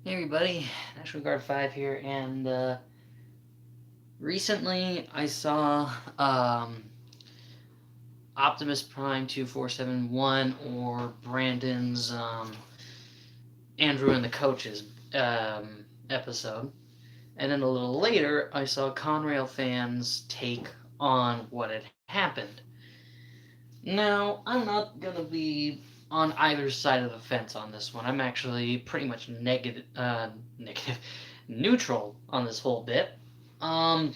Hey everybody, National Guard 5 here, and recently I saw Optimus Prime 2471 or Brandon's Andrew and the Coaches episode, and then a little later I saw Conrail fans' take on what had happened. Now, I'm not gonna be on either side of the fence on this one. I'm actually pretty much negative, neutral on this whole bit. Um,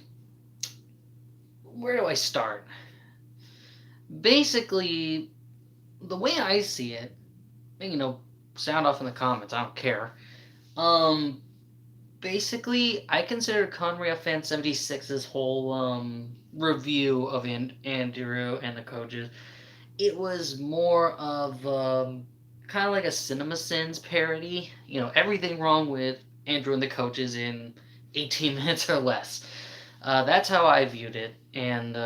where do I start? Basically, the way I see it, sound off in the comments. I don't care. Um, basically, I consider ConRailFan76's whole review of Andrew and the Coaches. It was more of kind of like a Cinema Sins parody. Everything wrong with Andrew and the Coaches in 18 minutes or less. That's how I viewed it, and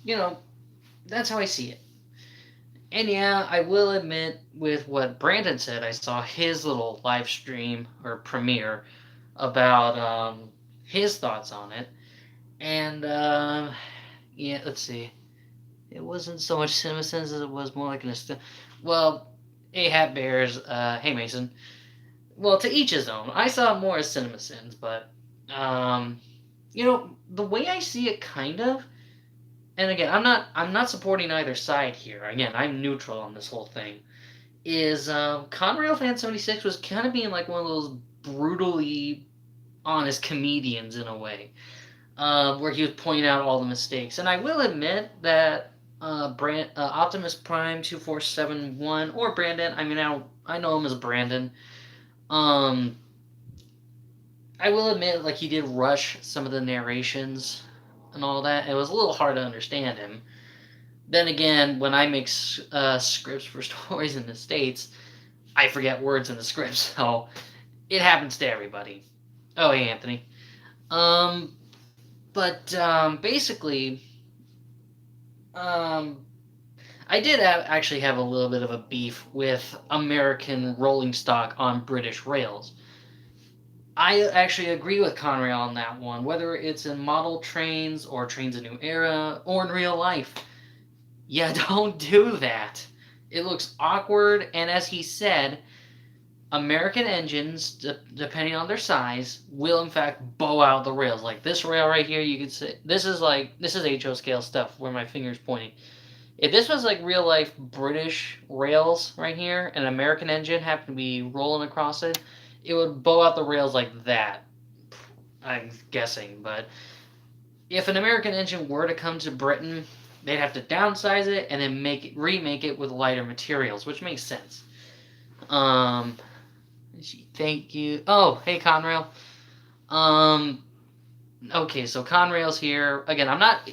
you know, that's how I see it. And yeah, I will admit, with what Brandon said, I saw his little live stream or premiere about his thoughts on it, and yeah, let's see. It wasn't so much CinemaSins as it was more like well, A Hat Bears, hey Mason. Well, to each his own. I saw it more as CinemaSins, but um, the way I see it, kind of. And again, I'm not supporting either side here. Again, I'm neutral on this whole thing. Is ConRailFan76 was kind of being like one of those brutally honest comedians in a way, where he was pointing out all the mistakes. And I will admit that Optimus Prime 2471 or Brandon. I mean, I know him as Brandon. Um, I will admit, like, he did rush some of the narrations and all that. It was a little hard to understand him. Then again, when I make scripts for stories in the States, I forget words in the script, so it happens to everybody. Oh, hey, Anthony. Um, but basically, um, I did actually have a little bit of a beef with American rolling stock on British rails. I actually agree with Conrail on that one, whether it's in model trains or trains a new era or in real life. Yeah, don't do that. It looks awkward, and as he said, American engines, depending on their size, will in fact bow out the rails. Like this rail right here, you could say this is HO scale stuff where my finger's pointing. If this was like real life British rails right here, and an American engine happened to be rolling across it, it would bow out the rails like that. I'm guessing, but if an American engine were to come to Britain, they'd have to downsize it and then remake it with lighter materials, which makes sense. Um, thank you. Oh, hey Conrail. Um, okay, so Conrail's here again. I'm not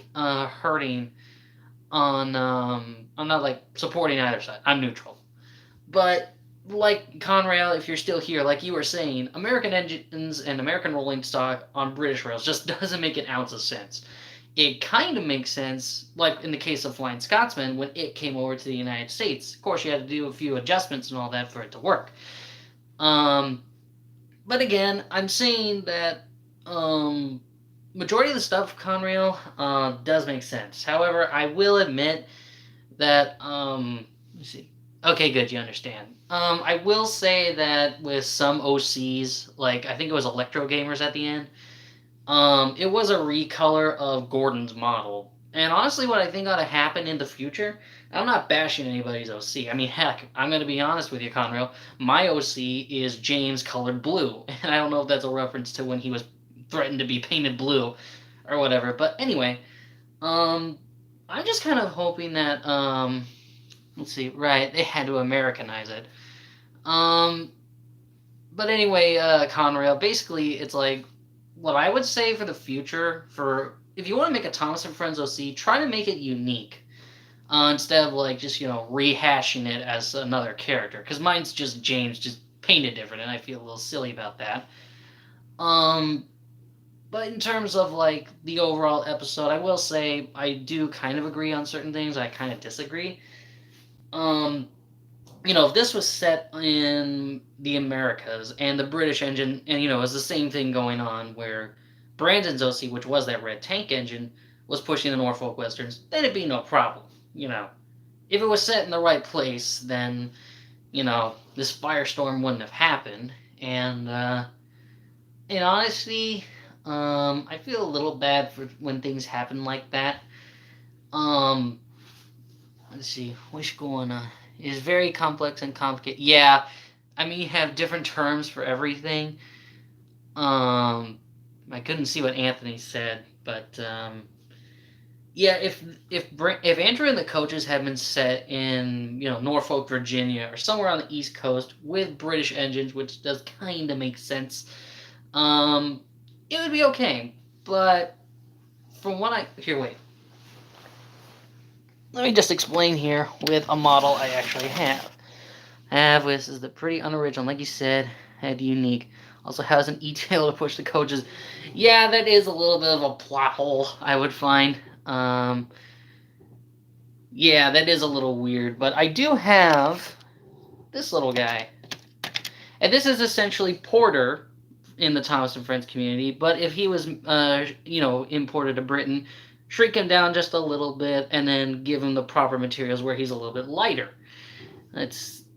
hurting on. I'm not like supporting either side. I'm neutral. But like Conrail, if you're still here, like you were saying, American engines and American rolling stock on British rails just doesn't make an ounce of sense. It kind of makes sense, like in the case of Flying Scotsman, when it came over to the United States. Of course, you had to do a few adjustments and all that for it to work. Um, but again, I'm saying that majority of the stuff Conrail does make sense. However, I will admit that let's see. Okay, good, you understand. I will say that with some OCs, like I think it was Electro Gamers at the end, it was a recolor of Gordon's model. And honestly, what I think ought to happen in the future, I'm not bashing anybody's OC. I mean, heck, I'm going to be honest with you, Conrail. My OC is James colored blue. And I don't know if that's a reference to when he was threatened to be painted blue or whatever. But anyway, um, I'm just kind of hoping that, let's see, right, they had to Americanize it. Um, but anyway, Conrail, basically, it's like, what I would say for the future, for if you want to make a Thomas and Friends OC, try to make it unique. Instead of like just rehashing it as another character, because mine's just James, just painted different, and I feel a little silly about that. Um, but in terms of like the overall episode, I will say I do kind of agree on certain things. I kind of disagree. Um, if this was set in the Americas and the British engine, and it was the same thing going on where Brandon's OC, which was that red tank engine, was pushing the Norfolk Westerns, then it'd be no problem. If it was set in the right place, then this firestorm wouldn't have happened. And in honesty, I feel a little bad for when things happen like that. Um, let's see, which one is very complex and complicated. Yeah, I mean you have different terms for everything. I couldn't see what Anthony said, but yeah, if Andrew and the coaches had been set in Norfolk, Virginia, or somewhere on the East Coast with British engines, which does kind of make sense, um, it would be okay. But from what wait, let me just explain here with a model I actually have. This is the pretty unoriginal, like you said, had unique. Also has an e-tail to push the coaches. Yeah, that is a little bit of a plot hole, I would find. Yeah, that is a little weird, but I do have this little guy. And this is essentially Porter in the Thomas and Friends community, but if he was, imported to Britain, shrink him down just a little bit and then give him the proper materials where he's a little bit lighter.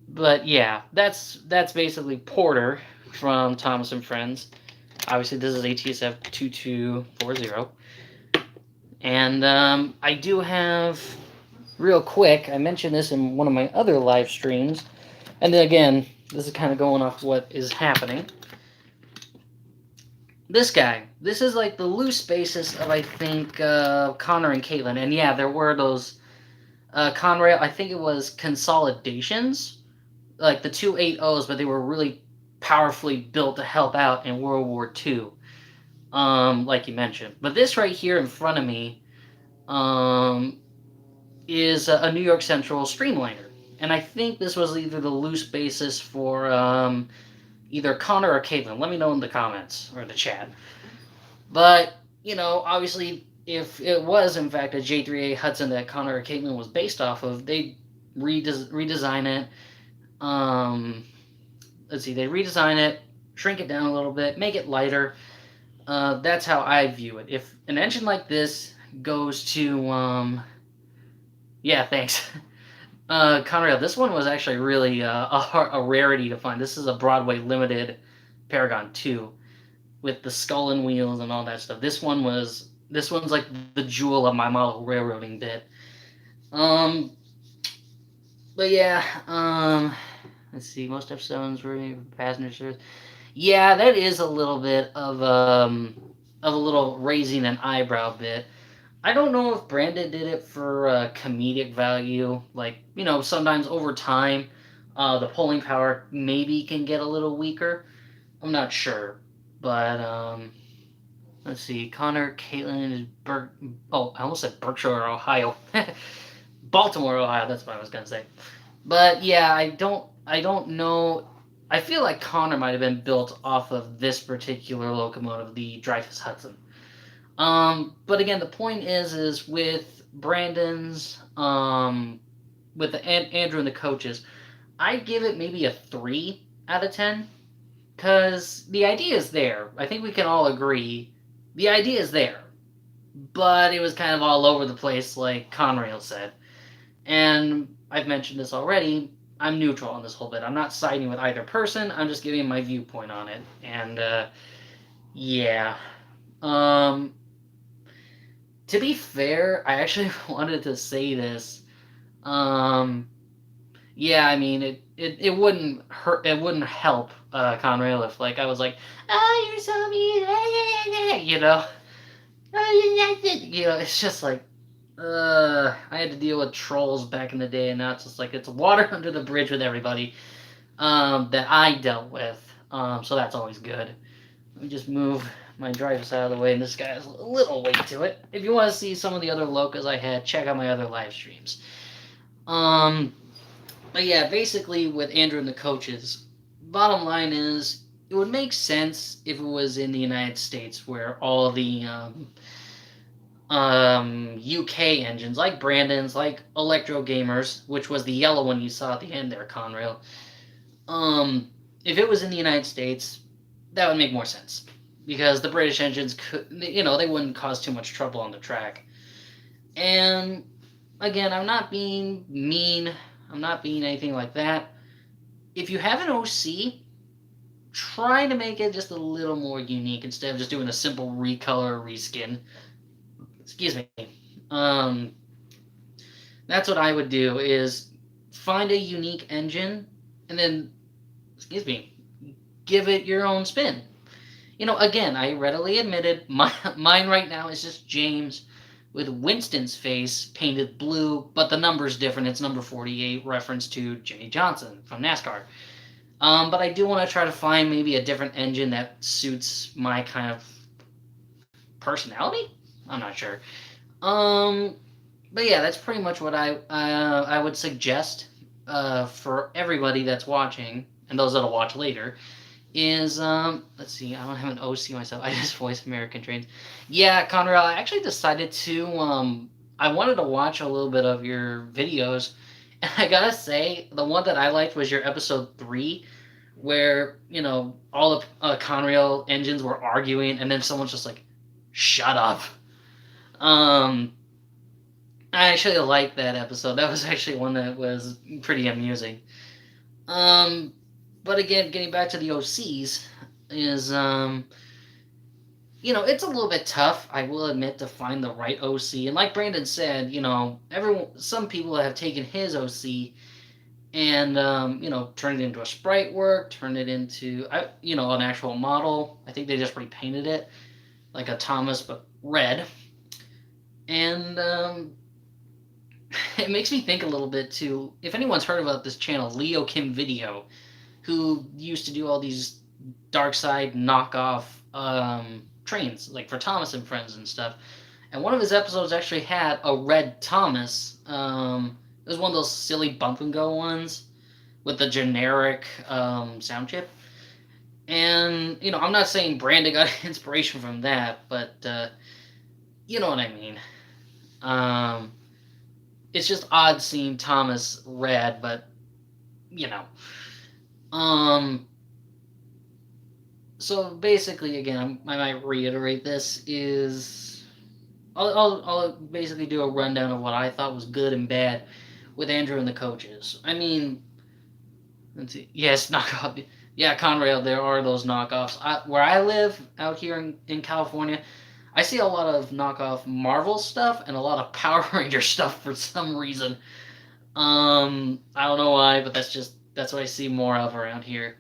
But yeah, that's basically Porter from Thomas and Friends. Obviously, this is ATSF 2240. And I do have, real quick, I mentioned this in one of my other live streams, and then again, this is kind of going off what is happening. This guy, this is like the loose basis of, I think, Connor and Caitlin. And yeah, there were those Conrail, I think it was consolidations, like the 280s, but they were really powerfully built to help out in World War II, like you mentioned. But this right here in front of me is a New York Central Streamliner. And I think this was either the loose basis for either Connor or Caitlin. Let me know in the comments or in the chat. But, obviously, if it was, in fact, a J3A Hudson that Connor or Caitlin was based off of, they'd redesign it. Let's see, they redesign it, shrink it down a little bit, make it lighter. That's how I view it. If an engine like this goes to, yeah, thanks. Conrail, this one was actually really a rarity to find. This is a Broadway Limited Paragon 2 with the skull and wheels and all that stuff. This one's like the jewel of my model railroading bit. But yeah, let's see. Most F7s were passenger service. Yeah, that is a little bit of a little raising an eyebrow bit. I don't know if Brandon did it for comedic value. Like, sometimes over time, the pulling power maybe can get a little weaker. I'm not sure. But, let's see. Connor, Caitlin is I almost said Berkshire, Ohio. Baltimore, Ohio. That's what I was going to say. But, yeah, I don't know. I feel like Connor might have been built off of this particular locomotive, the Dreyfus Hudson. But again, the point is with Brandon's, with Andrew and the coaches, I give it maybe a 3 out of 10, because the idea is there. I think we can all agree the idea is there, but it was kind of all over the place, like Conrail said. And I've mentioned this already. I'm neutral on this whole bit. I'm not siding with either person. I'm just giving my viewpoint on it. And yeah. To be fair, I actually wanted to say this. Yeah, I mean, it wouldn't hurt. It wouldn't help Conrail if, like, I was like, "Oh, you're so mean," it's just like, I had to deal with trolls back in the day, and now it's just like it's water under the bridge with everybody that I dealt with. So that's always good. Let me just move my Dreyfus out of the way, and this guy has a little weight to it. If you want to see some of the other locos I had, check out my other live streams. But yeah, basically with Andrew and the coaches, bottom line is it would make sense if it was in the United States where all the UK engines like Brandon's, like Electro Gamers, which was the yellow one you saw at the end there, Conrail. Um, if it was in the United States, that would make more sense because the British engines could, they wouldn't cause too much trouble on the track. And again, I'm not being mean. I'm not being anything like that. If you have an OC, try to make it just a little more unique instead of just doing a simple recolor or reskin. Excuse me. Um, that's what I would do is find a unique engine and then, excuse me, give it your own spin. Again, I readily admitted mine right now is just James with Winston's face painted blue, but the number's different. It's number 48, reference to Jimmy Johnson from NASCAR. But I do want to try to find maybe a different engine that suits my kind of personality. I'm not sure. But yeah, that's pretty much what I would suggest for everybody that's watching and those that'll watch later. Is let's see, I don't have an OC myself. I just voice American Trains. Yeah, Conrad, I actually decided to I wanted to watch a little bit of your videos, and I gotta say the one that I liked was your episode 3, where all the Conrail engines were arguing, and then someone's just like, "Shut up." Um, I actually liked that episode. That was actually one that was pretty amusing. Um, but again, getting back to the OCs is it's a little bit tough, I will admit, to find the right OC. And like Brandon said, some people have taken his OC and turned it into a sprite work, turned it into an actual model. I think they just repainted it like a Thomas but red. And it makes me think a little bit too. If anyone's heard about this channel, Leo Kim Video, who used to do all these dark side knockoff trains, like for Thomas and Friends and stuff. And one of his episodes actually had a red Thomas. It was one of those silly bump and go ones with the generic sound chip. And I'm not saying Brandon got inspiration from that, but you know what I mean. It's just odd seeing Thomas red, but So basically, again, I might reiterate this is I'll basically do a rundown of what I thought was good and bad with Andrew and the coaches. I mean, let's see. Yes, knockoff. Yeah, Conrail, there are those knockoffs. Where I live out here in California, I see a lot of knockoff Marvel stuff and a lot of Power Ranger stuff for some reason. I don't know why, but that's what I see more of around here.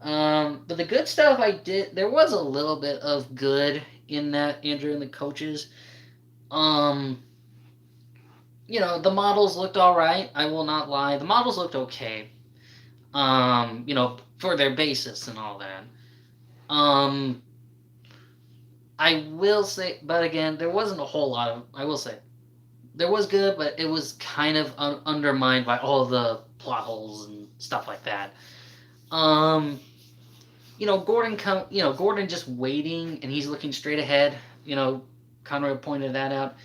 But the good stuff there was a little bit of good in that Andrew and the coaches. The models looked all right. I will not lie. The models looked okay. For their basis and all that. I will say, but again, there wasn't a whole lot of. I will say, there was good, but it was kind of undermined by all the plot holes and stuff like that. Gordon just waiting and he's looking straight ahead. Conrad pointed that out.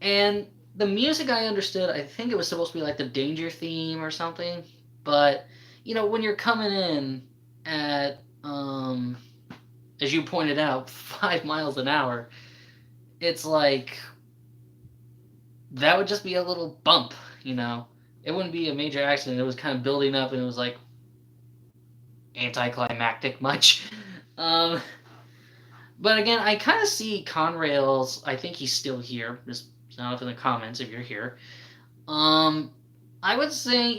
And the music I understood, I think it was supposed to be like the danger theme or something. But, when you're coming in at, as you pointed out, 5 miles an hour, it's like, that would just be a little bump, It wouldn't be a major accident. It was kind of building up and it was like, anticlimactic much. But again, I kind of see Conrail's. I think he's still here. Just sound off in the comments if you're here. I would say,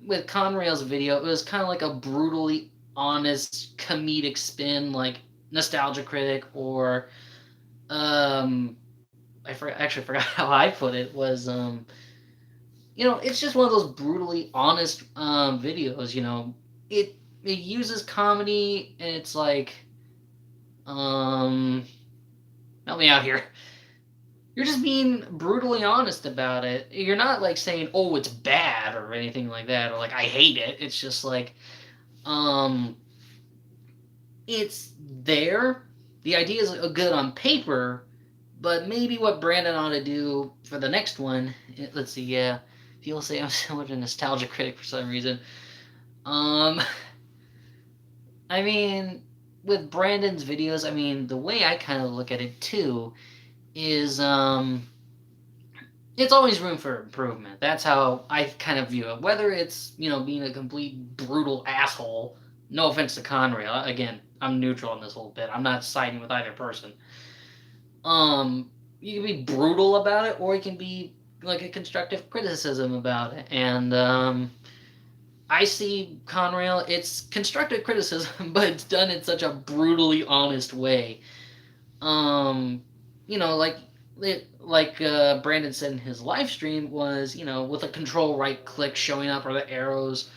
with Conrail's video, it was kind of like a brutally honest comedic spin, like Nostalgia Critic, or actually forgot how I put it. Was it's just one of those brutally honest videos. It uses comedy, and it's like, help me out here. You're just being brutally honest about it. You're not like saying, oh, it's bad or anything like that, or like, I hate it. It's just like, it's there. The idea is good on paper, But maybe what Brandon ought to do for the next one, let's see, yeah, people say I'm so much a nostalgia critic for some reason. Um, I mean, with Brandon's videos, I mean, the way I kind of look at it too is, it's always room for improvement. That's how I kind of view it. Whether it's, being a complete brutal asshole, no offense to Conrail, again, I'm neutral on this whole bit. I'm not siding with either person. You can be brutal about it, or you can be like a constructive criticism about it. And I see Conrail, it's constructive criticism, but it's done in such a brutally honest way. Um, like Brandon said in his live stream was, with a control right click showing up or the arrows.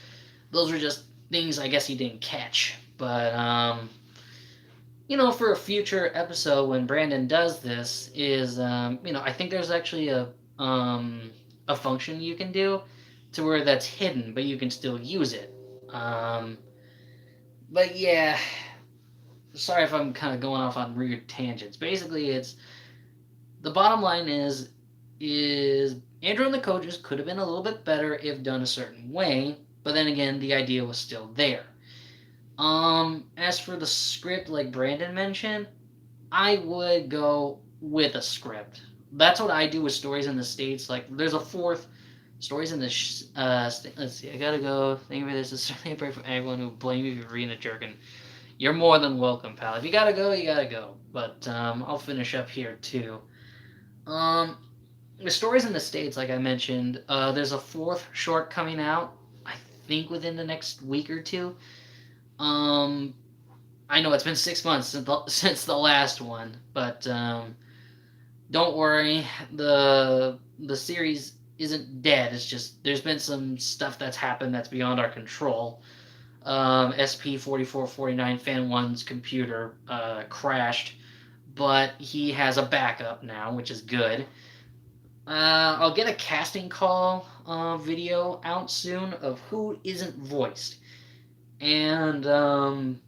Those were just things I guess he didn't catch. But for a future episode when Brandon does this, is I think there's actually a function you can do to where that's hidden, but you can still use it. But yeah, sorry if I'm kind of going off on weird tangents. Basically, it's the bottom line is Andrew and the coaches could have been a little bit better if done a certain way, but then again, the idea was still there. As for the script, like Brandon mentioned, I would go with a script. That's what I do with stories in the States. Like, there's a fourth stories in the. Let's see, I gotta go. Thank you for this. It's certainly a prayer for everyone who blame you for being a jerk, and you're more than welcome, pal. If you gotta go, you gotta go. But I'll finish up here too. Um, the stories in the States, like I mentioned, there's a fourth short coming out. I think within the next week or two. Um, I know it's been 6 months since the last one, but don't worry, the series isn't dead. It's just there's been some stuff that's happened that's beyond our control. SP4449 Fan One's computer crashed, but he has a backup now, which is good. I'll get a casting call video out soon of who isn't voiced, and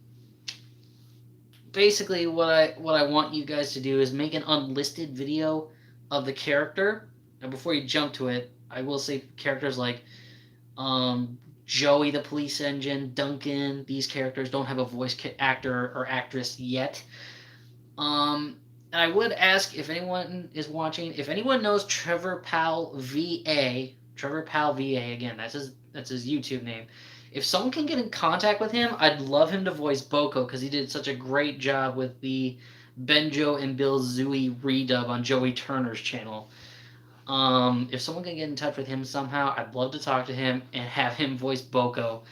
basically what I want you guys to do is make an unlisted video of the character. And before you jump to it, I will say characters like Joey the police engine, Duncan, these characters don't have a voice actor or actress yet. And I would ask if anyone is watching, if anyone knows Trevor Powell VA, again, that's his YouTube name. If someone can get in contact with him, I'd love him to voice Boko because he did such a great job with the Benjo and Bill Zooey redub on Joey Turner's channel. If someone can get in touch with him somehow, I'd love to talk to him and have him voice Boko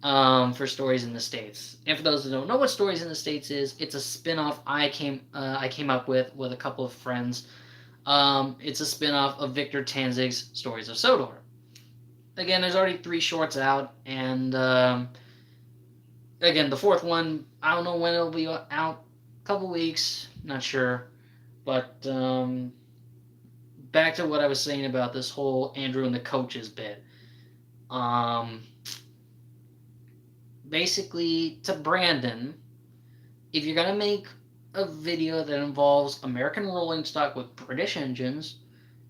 for Stories in the States. And for those who don't know what Stories in the States is, it's a spin-off I came up with a couple of friends. It's a spin-off of Victor Tanzig's Stories of Sodor. Again, there's already 3 shorts out, and again, the fourth one, I don't know when it'll be out. A couple weeks, not sure. But back to what I was saying about this whole Andrew and the coaches bit. Basically, to Brandon, if you're gonna make a video that involves American rolling stock with British engines,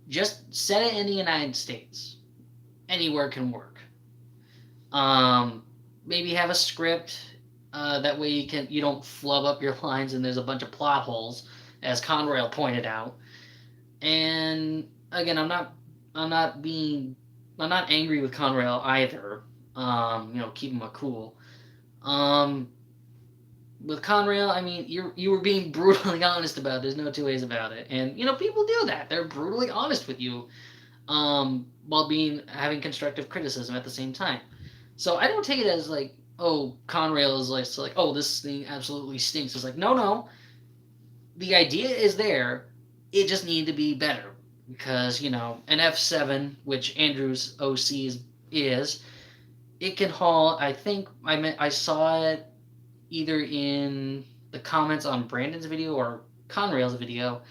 just set it in the United States. Anywhere can work. Maybe have a script. That way you don't flub up your lines and there's a bunch of plot holes, as Conrail pointed out. And again, I'm not angry with Conrail either. Keep him a cool. With Conrail, I mean, you were being brutally honest about it. There's no two ways about it. And people do that. They're brutally honest with you, while having constructive criticism at the same time. So I don't take it as like, oh, Conrail is like, oh, this thing absolutely stinks. It's like, no. The idea is there. It just needed to be better. Because, an F7, which Andrew's OC is, it can haul, I think, I saw it either in the comments on Brandon's video or Conrail's video,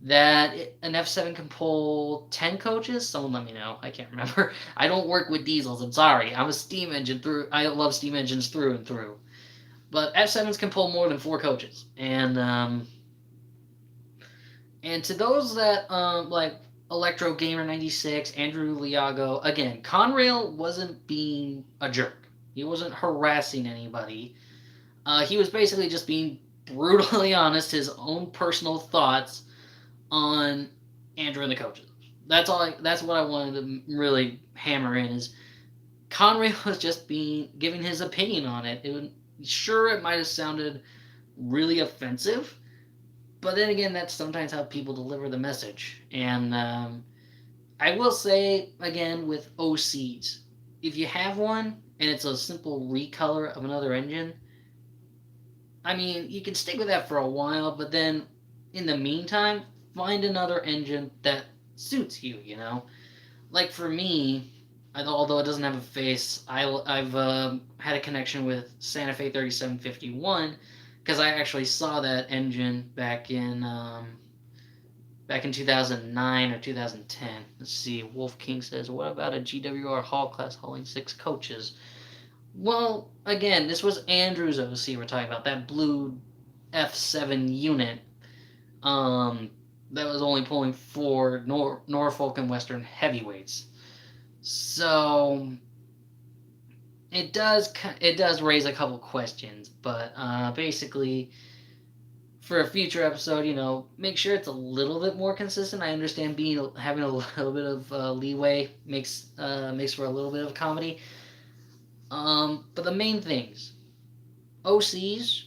that an F7 can pull 10 coaches. Someone let me know. I can't remember. I don't work with diesels. I'm sorry. I'm a steam engine I love steam engines through and through. But F7s can pull more than 4 coaches. And And to those that like Electro Gamer 96, Andrew Liago, again, Conrail wasn't being a jerk. He wasn't harassing anybody. He was basically just being brutally honest, his own personal thoughts on Andrew and the coaches. That's what I wanted to really hammer in is Conrail was just being giving his opinion on it. Sure, it might have sounded really offensive, but then again, that's sometimes how people deliver the message. And I will say again with OCs, if you have one and it's a simple recolor of another engine, I mean, you can stick with that for a while, but then in the meantime, find another engine that suits you, you know? Like for me, although it doesn't have a face, I've had a connection with Santa Fe 3751 because I actually saw that engine back in 2009 or 2010. Let's see. Wolf King says, "What about a GWR Hall class hauling 6 coaches?" Well, again, this was Andrew's OC we're talking about, that blue F7 unit um, that was only pulling 4 Norfolk and Western heavyweights. So it does raise a couple questions, but basically for a future episode, make sure it's a little bit more consistent. I understand having a little bit of leeway makes for a little bit of comedy. But the main things, OCs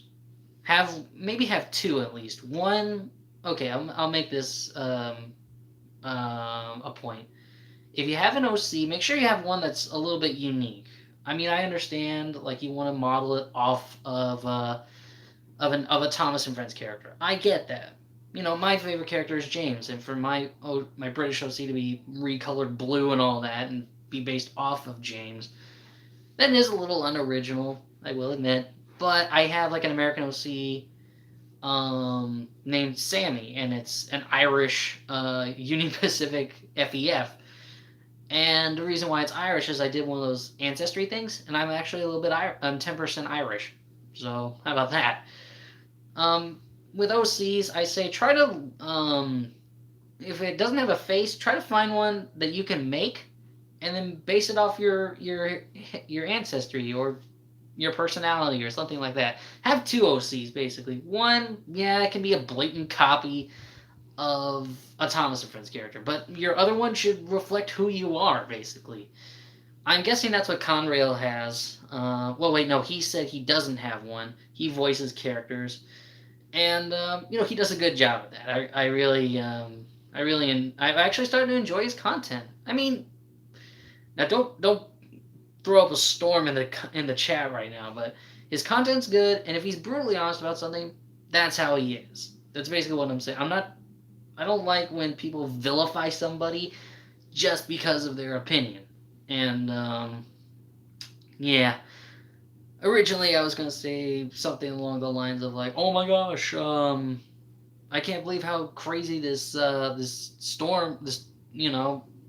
maybe have 2 at least. One, okay, I'll make this a point. If you have an OC, make sure you have one that's a little bit unique. I mean, I understand like you want to model it off of a Thomas and Friends character. I get that. My favorite character is James, and for my British OC to be recolored blue and all that, and be based off of James, that is a little unoriginal, I will admit. But I have like an American OC named Sammy, and it's an Irish Union Pacific FEF. And the reason why it's Irish is I did one of those ancestry things, and I'm actually a little bit I'm 10% Irish. So how about that? With OCs, I say try to if it doesn't have a face, try to find one that you can make, and then base it off your ancestry or your personality or something like that. Have 2 OCs basically. One, yeah, it can be a blatant copy of a Thomas and Friends character, but your other one should reflect who you are basically. I'm guessing that's what Conrail has. Well, wait, no, he said he doesn't have one. He voices characters, and he does a good job of that. I've actually started to enjoy his content. I mean, now don't throw up a storm in the chat right now, but his content's good, and if he's brutally honest about something, that's how he is. That's basically what I'm saying. I don't like when people vilify somebody just because of their opinion. And yeah, originally I was gonna say something along the lines of like, "Oh my gosh, I can't believe how crazy this storm,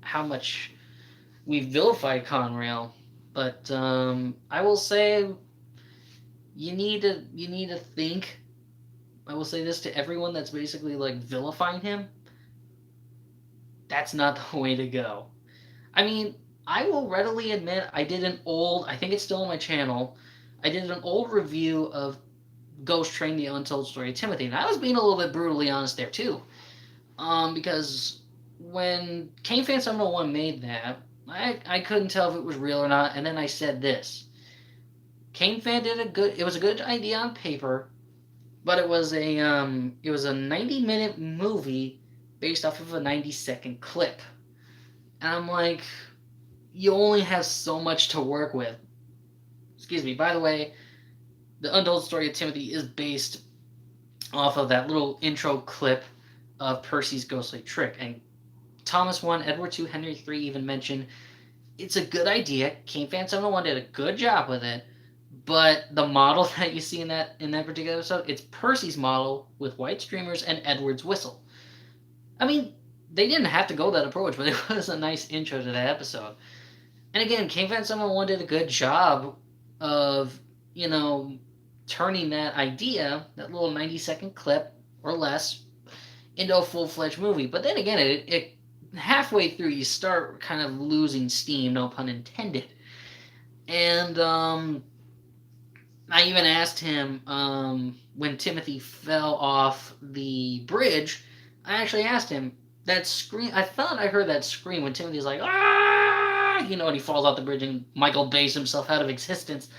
how much we vilified Conrail." But I will say you need to think. I will say this to everyone that's basically like vilifying him. That's not the way to go. I mean, I will readily admit I think it's still on my channel. I did an old review of Ghost Train: The Untold Story of Timothy, and I was being a little bit brutally honest there too. Because when CaneFan 701 made that, I couldn't tell if it was real or not, and then I said this. CaneFan it was a good idea on paper, but it was a 90-minute movie based off of a 90-second clip. And I'm like, you only have so much to work with. Excuse me. By the way, the Untold Story of Timothy is based off of that little intro clip of Percy's ghostly trick. And Thomas 1, Edward 2, Henry 3 even mentioned it's a good idea. CaneFan 701 did a good job with it. But the model that you see in that particular episode, it's Percy's model with white streamers and Edward's whistle. I mean, they didn't have to go that approach, but it was a nice intro to that episode. And again, CaneFan 701 did a good job of, turning that idea, that little 90-second clip or less, into a full-fledged movie. But then again, it halfway through you start kind of losing steam, no pun intended. And I even asked him when Timothy fell off the bridge. I actually asked him that scream. I thought I heard that scream when Timothy's like, ah, you know, and he falls off the bridge and Michael bays himself out of existence.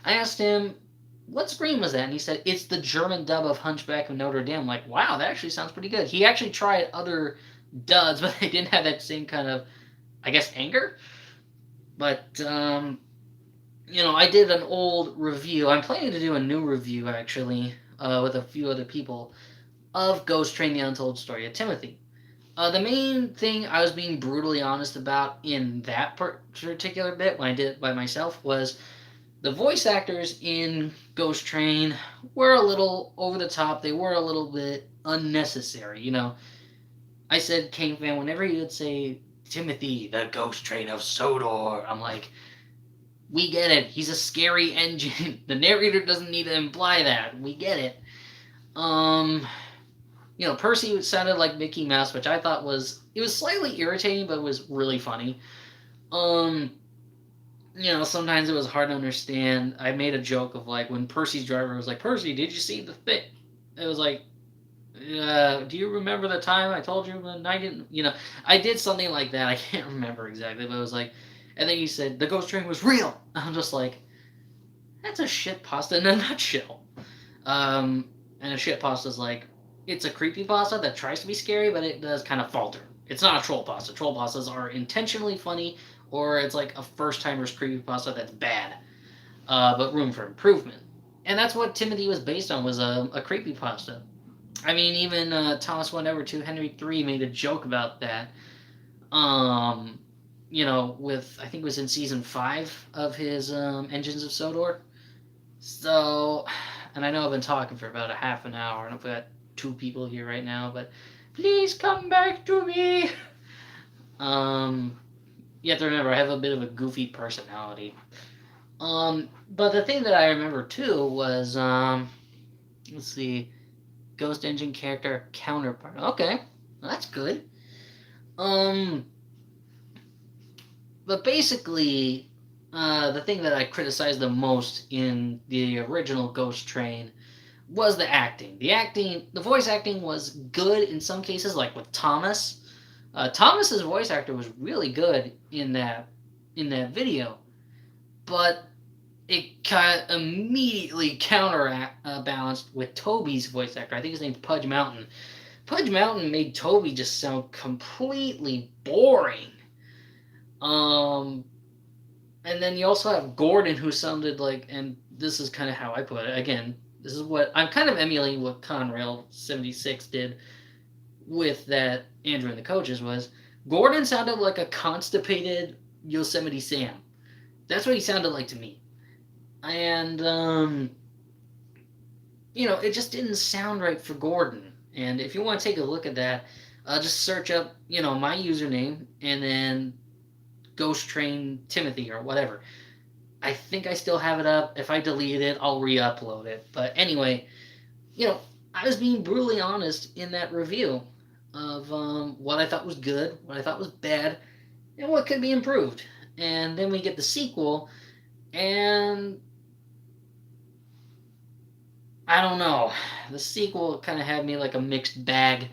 I asked him, what scream was that? And he said, it's the German dub of Hunchback of Notre Dame. I'm like, wow, that actually sounds pretty good. He actually tried other duds, but they didn't have that same kind of, I guess, anger. But I did an old review. I'm planning to do a new review actually, with a few other people, of Ghost Train: The Untold Story of Timothy. The main thing I was being brutally honest about in that particular bit when I did it by myself was the voice actors in Ghost Train were a little over the top. They were a little bit unnecessary. I said, Kane fan, whenever he would say Timothy, the Ghost Train of Sodor, I'm like, we get it. He's a scary engine. The narrator doesn't need to imply that. We get it. Percy sounded like Mickey Mouse, which I thought was slightly irritating, but it was really funny. Sometimes it was hard to understand. I made a joke of like when Percy's driver was like, Percy, did you see the thing? It was like, do you remember the time I told you when I didn't? I did something like that. I can't remember exactly, but it was like, and then he said the ghost train was real. I'm just like, that's a shit pasta in a nutshell. And a shit pasta is like, it's a creepy pasta that tries to be scary, but it does kind of falter. It's not a troll pasta. Troll pastas are intentionally funny, or it's like a first timer's creepy pasta that's bad, but room for improvement. And that's what Timothy was based on, was a creepy pasta. I mean, even Thomas One Over Two Henry III made a joke about that. With, I think it was in season 5 of his Engines of Sodor. So, and I know I've been talking for about a half an hour, and I've got 2 people here right now, but please come back to me. You have to remember, I have a bit of a goofy personality. But the thing that I remember too was, let's see, Ghost Engine character counterpart. Okay, well, that's good. But basically, the thing that I criticized the most in the original Ghost Train was the acting. The voice acting was good in some cases, like with Thomas. Thomas's voice actor was really good in that video, but it kind of immediately counterbalanced with Toby's voice actor. I think his name's Pudge Mountain. Pudge Mountain made Toby just sound completely boring. And then you also have Gordon, who sounded like, and this is kind of how I put it. Again, this is what I'm kind of emulating what ConRail76 did with that Andrew and the Coaches. Was Gordon sounded like a constipated Yosemite Sam. That's what he sounded like to me. And it just didn't sound right for Gordon. And if you want to take a look at that, just search up my username and then Ghost Train Timothy or whatever. I think I still have it up. If I delete it, I'll re-upload it. But anyway, I was being brutally honest in that review of what I thought was good, what I thought was bad, and what could be improved. And then we get the sequel, and I don't know. The sequel kind of had me like a mixed bag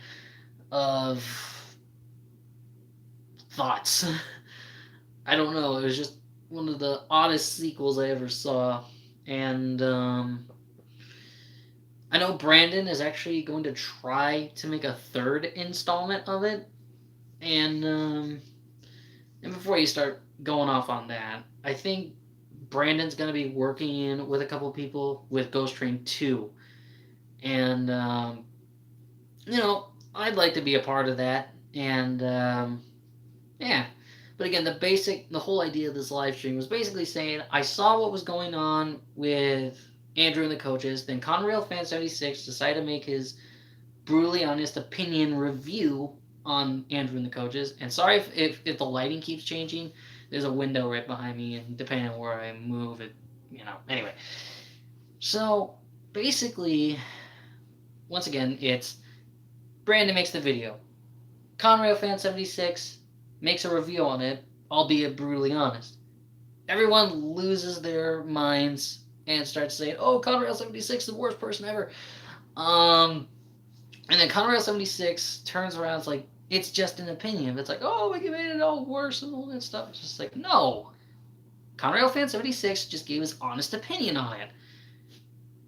of thoughts. I don't know. It was just one of the oddest sequels I ever saw. And I know Brandon is actually going to try to make a 3rd installment of it. And before you start going off on that, I think Brandon's going to be working with a couple people with Ghost Train 2. And, I'd like to be a part of that. And, yeah. But again, the whole idea of this live stream was basically saying, I saw what was going on with Andrew and the Coaches, then ConRailFan76 decided to make his brutally honest opinion review on Andrew and the Coaches. And sorry if the lighting keeps changing. There's a window right behind me, and depending on where I move, anyway. So, basically, once again, it's Brandon makes the video. ConRailFan76 makes a review on it, albeit brutally honest. Everyone loses their minds and starts saying, "Oh, ConRail76 is the worst person ever." And then ConRail76 turns around, it's like, it's just an opinion. It's like, "Oh, we made it all worse and all that stuff." It's just like, no. ConRailFan76 just gave his honest opinion on it.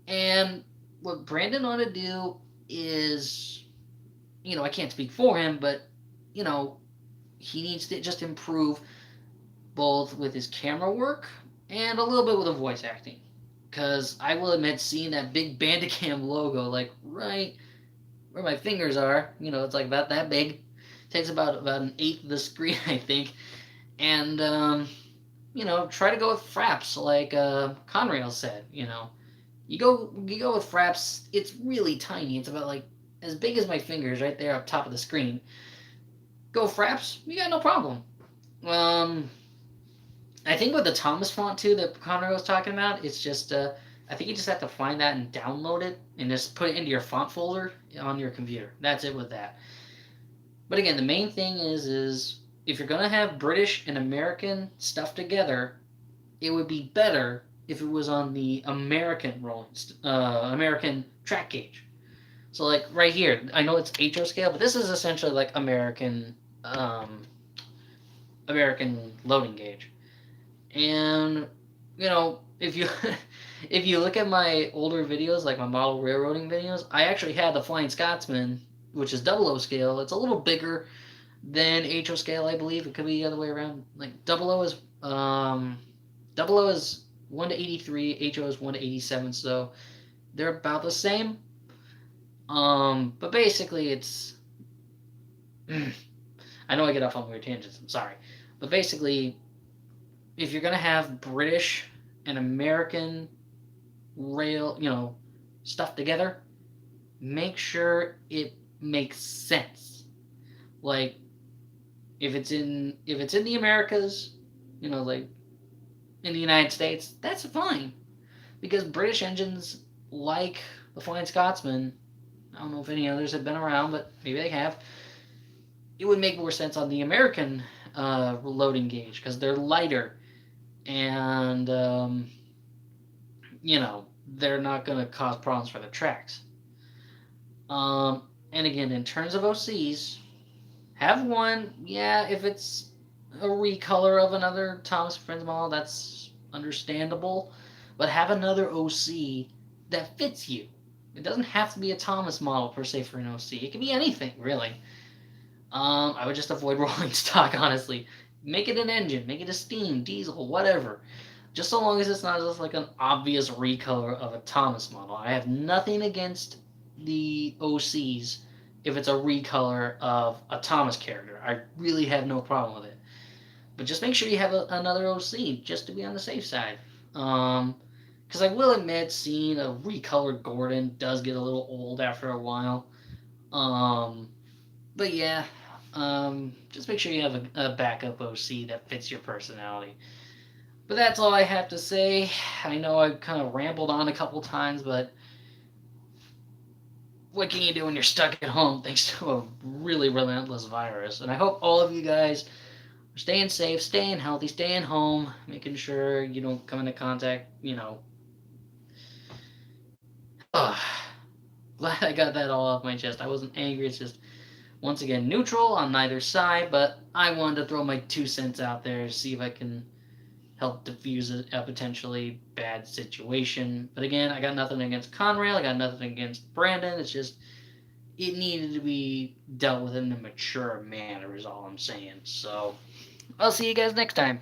And what Brandon ought to do is, I can't speak for him, but, he needs to just improve both with his camera work and a little bit with the voice acting. Because I will admit, seeing that big Bandicam logo, like, right where my fingers are, it's like about that big. It takes about an eighth of the screen, I think. And, try to go with fraps, like Conrail said, You go with fraps, it's really tiny. It's about like as big as my fingers right there up top of the screen. Go fraps, you got no problem. I think with the Thomas font too that Conrad was talking about, it's just I think you just have to find that and download it and just put it into your font folder on your computer. That's it with that. But again, the main thing is if you're gonna have British and American stuff together, it would be better if it was on the American American track gauge. So like right here, I know it's HO scale, but this is essentially like American American loading gauge. And if you if you look at my older videos, like my model railroading videos, I actually had the Flying Scotsman, which is 00 scale. It's a little bigger than HO scale, I believe. It could be the other way around. Like 00 is 00 is 1:83, HO is 1:87, so they're about the same. But basically it's I know I get off on weird tangents, I'm sorry. But basically, if you're gonna have British and American rail, stuff together, make sure it makes sense. Like if it's in the Americas, like in the United States, that's fine. Because British engines like the Flying Scotsman, I don't know if any others have been around, but maybe they have, it would make more sense on the American loading gauge because they're lighter and they're not going to cause problems for the tracks. And again, in terms of OCs, have one. Yeah, if it's a recolor of another Thomas Friends model, that's understandable. But have another OC that fits you. It doesn't have to be a Thomas model per se for an OC. It can be anything, really. I would just avoid rolling stock, honestly. Make it an engine, make it a steam, diesel, whatever. Just so long as it's not just like an obvious recolor of a Thomas model. I have nothing against the OCs if it's a recolor of a Thomas character. I really have no problem with it. But just make sure you have another OC, just to be on the safe side. Because I will admit, seeing a recolored Gordon does get a little old after a while. But yeah, just make sure you have a backup OC that fits your personality. But that's all I have to say. I know I kind of rambled on a couple times, but what can you do when you're stuck at home thanks to a really relentless virus? And I hope all of you guys are staying safe, staying healthy, staying home, making sure you don't come into contact, Glad I got that all off my chest. I wasn't angry. It's just, once again, neutral on neither side, but I wanted to throw my 2 cents out there, see if I can help diffuse a potentially bad situation. But again, I got nothing against Conrail. I got nothing against Brandon. It's just, it needed to be dealt with in a mature manner is all I'm saying. So, I'll see you guys next time.